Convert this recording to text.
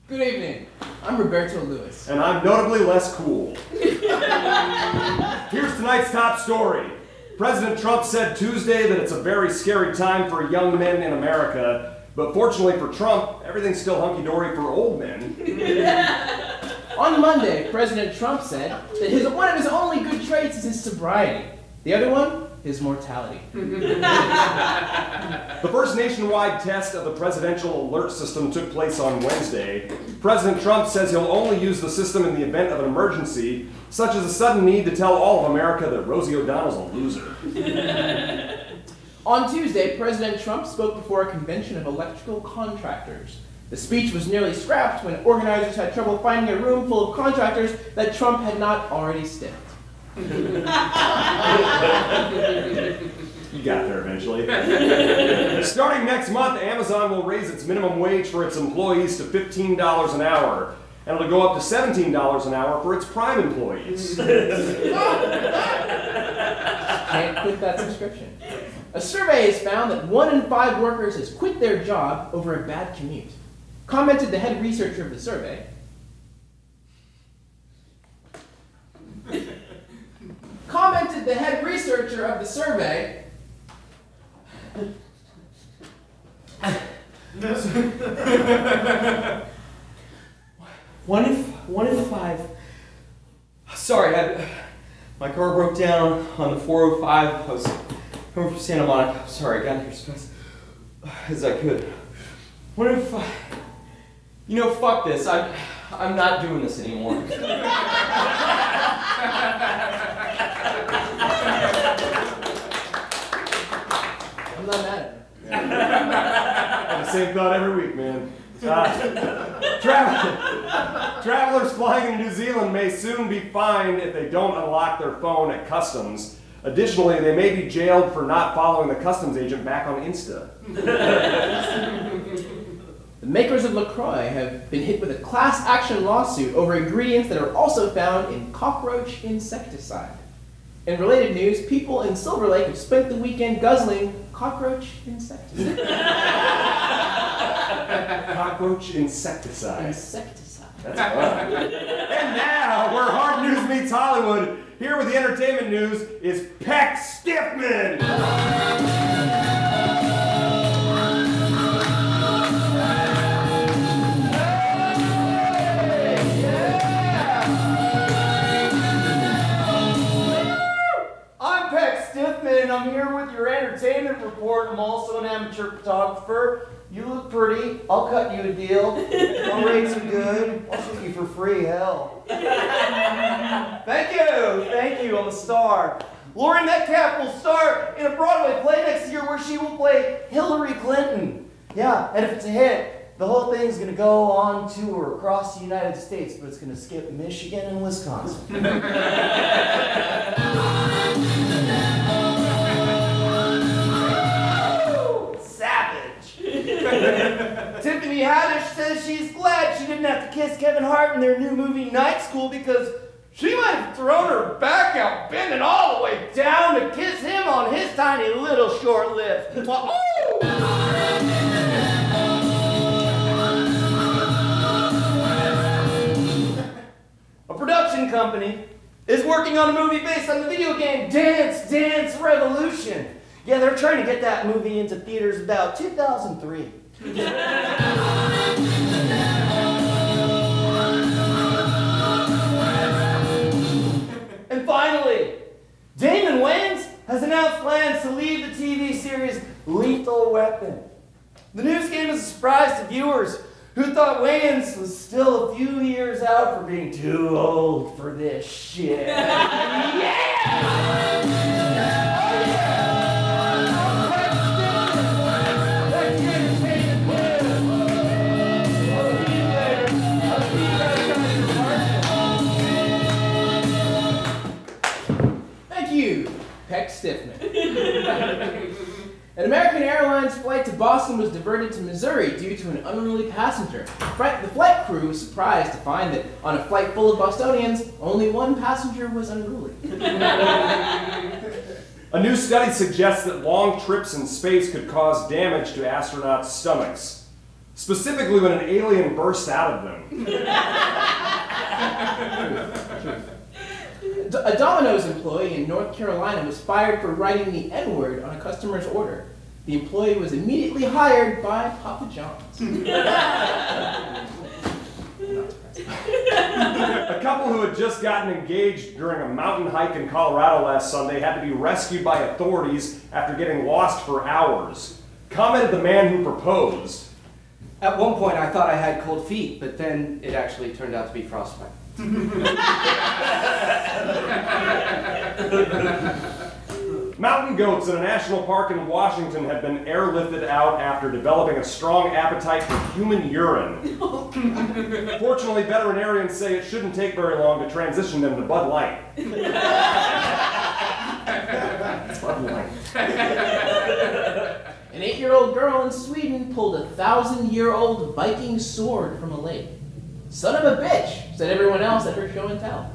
Good evening. I'm Roberto Lewis. And I'm notably less cool. Here's tonight's top story. President Trump said Tuesday that it's a very scary time for young men in America, but fortunately for Trump, everything's still hunky-dory for old men. On Monday, President Trump said that one of his only good traits is his sobriety. The other one? His mortality. The first nationwide test of the presidential alert system took place on Wednesday. President Trump says he'll only use the system in the event of an emergency, such as a sudden need to tell all of America that Rosie O'Donnell's a loser. On Tuesday, President Trump spoke before a convention of electrical contractors. The speech was nearly scrapped when organizers had trouble finding a room full of contractors that Trump had not already stiffed. You got there eventually. Starting next month, Amazon will raise its minimum wage for its employees to $15 an hour, and it'll go up to $17 an hour for its Prime employees. Can't quit that subscription. A survey has found that 1 in 5 workers has quit their job over a bad commute. Commented the head researcher of the survey. Commented the head researcher of the survey. One in five. Sorry, my car broke down on the 405. I was coming from Santa Monica. Sorry, I got here as fast as I could. 1 in 5. You know, fuck this. I'm not doing this anymore. I'm not mad at you. I have the same thought every week, man. Travelers flying in New Zealand may soon be fined if they don't unlock their phone at customs. Additionally, they may be jailed for not following the customs agent back on Insta. The makers of LaCroix have been hit with a class action lawsuit over ingredients that are also found in cockroach insecticide. In related news, people in Silver Lake have spent the weekend guzzling cockroach insecticide. Cockroach insecticide. Insecticide. That's fun. And now, where hard news meets Hollywood, here with the entertainment news is Peck Stiffman. I'm here with your entertainment report. I'm also an amateur photographer. You look pretty. I'll cut you a deal. My rates are good. I'll shoot you for free, hell. Thank you, I'm a star. Laurie Metcalf will star in a Broadway play next year where she will play Hillary Clinton. Yeah, and if it's a hit, the whole thing's gonna go on tour across the United States, but it's gonna skip Michigan and Wisconsin. Tiffany Haddish says she's glad she didn't have to kiss Kevin Hart in their new movie Night School because she might have thrown her back out bending all the way down to kiss him on his tiny little short lips. A production company is working on a movie based on the video game Dance Dance Revolution. Yeah, they're trying to get that movie into theaters about 2003. And finally, Damon Wayans has announced plans to lead the TV series Lethal Weapon. The news came as a surprise to viewers who thought Wayans was still a few years out for being too old for this shit. Peck Stiffman. An American Airlines flight to Boston was diverted to Missouri due to an unruly passenger. The flight crew was surprised to find that on a flight full of Bostonians, only one passenger was unruly. A new study suggests that long trips in space could cause damage to astronauts' stomachs. Specifically when an alien burst out of them. A Domino's employee in North Carolina was fired for writing the N-word on a customer's order. The employee was immediately hired by Papa John's. A couple who had just gotten engaged during a mountain hike in Colorado last Sunday had to be rescued by authorities after getting lost for hours. Commented the man who proposed. At one point I thought I had cold feet, but then it actually turned out to be frostbite. Mountain goats in a national park in Washington have been airlifted out after developing a strong appetite for human urine. Fortunately, veterinarians say it shouldn't take very long to transition them to Bud Light. Bud Light. An 8-year-old girl in Sweden pulled a 1,000-year-old Viking sword from a lake. Son of a bitch, said everyone else at her show and tell.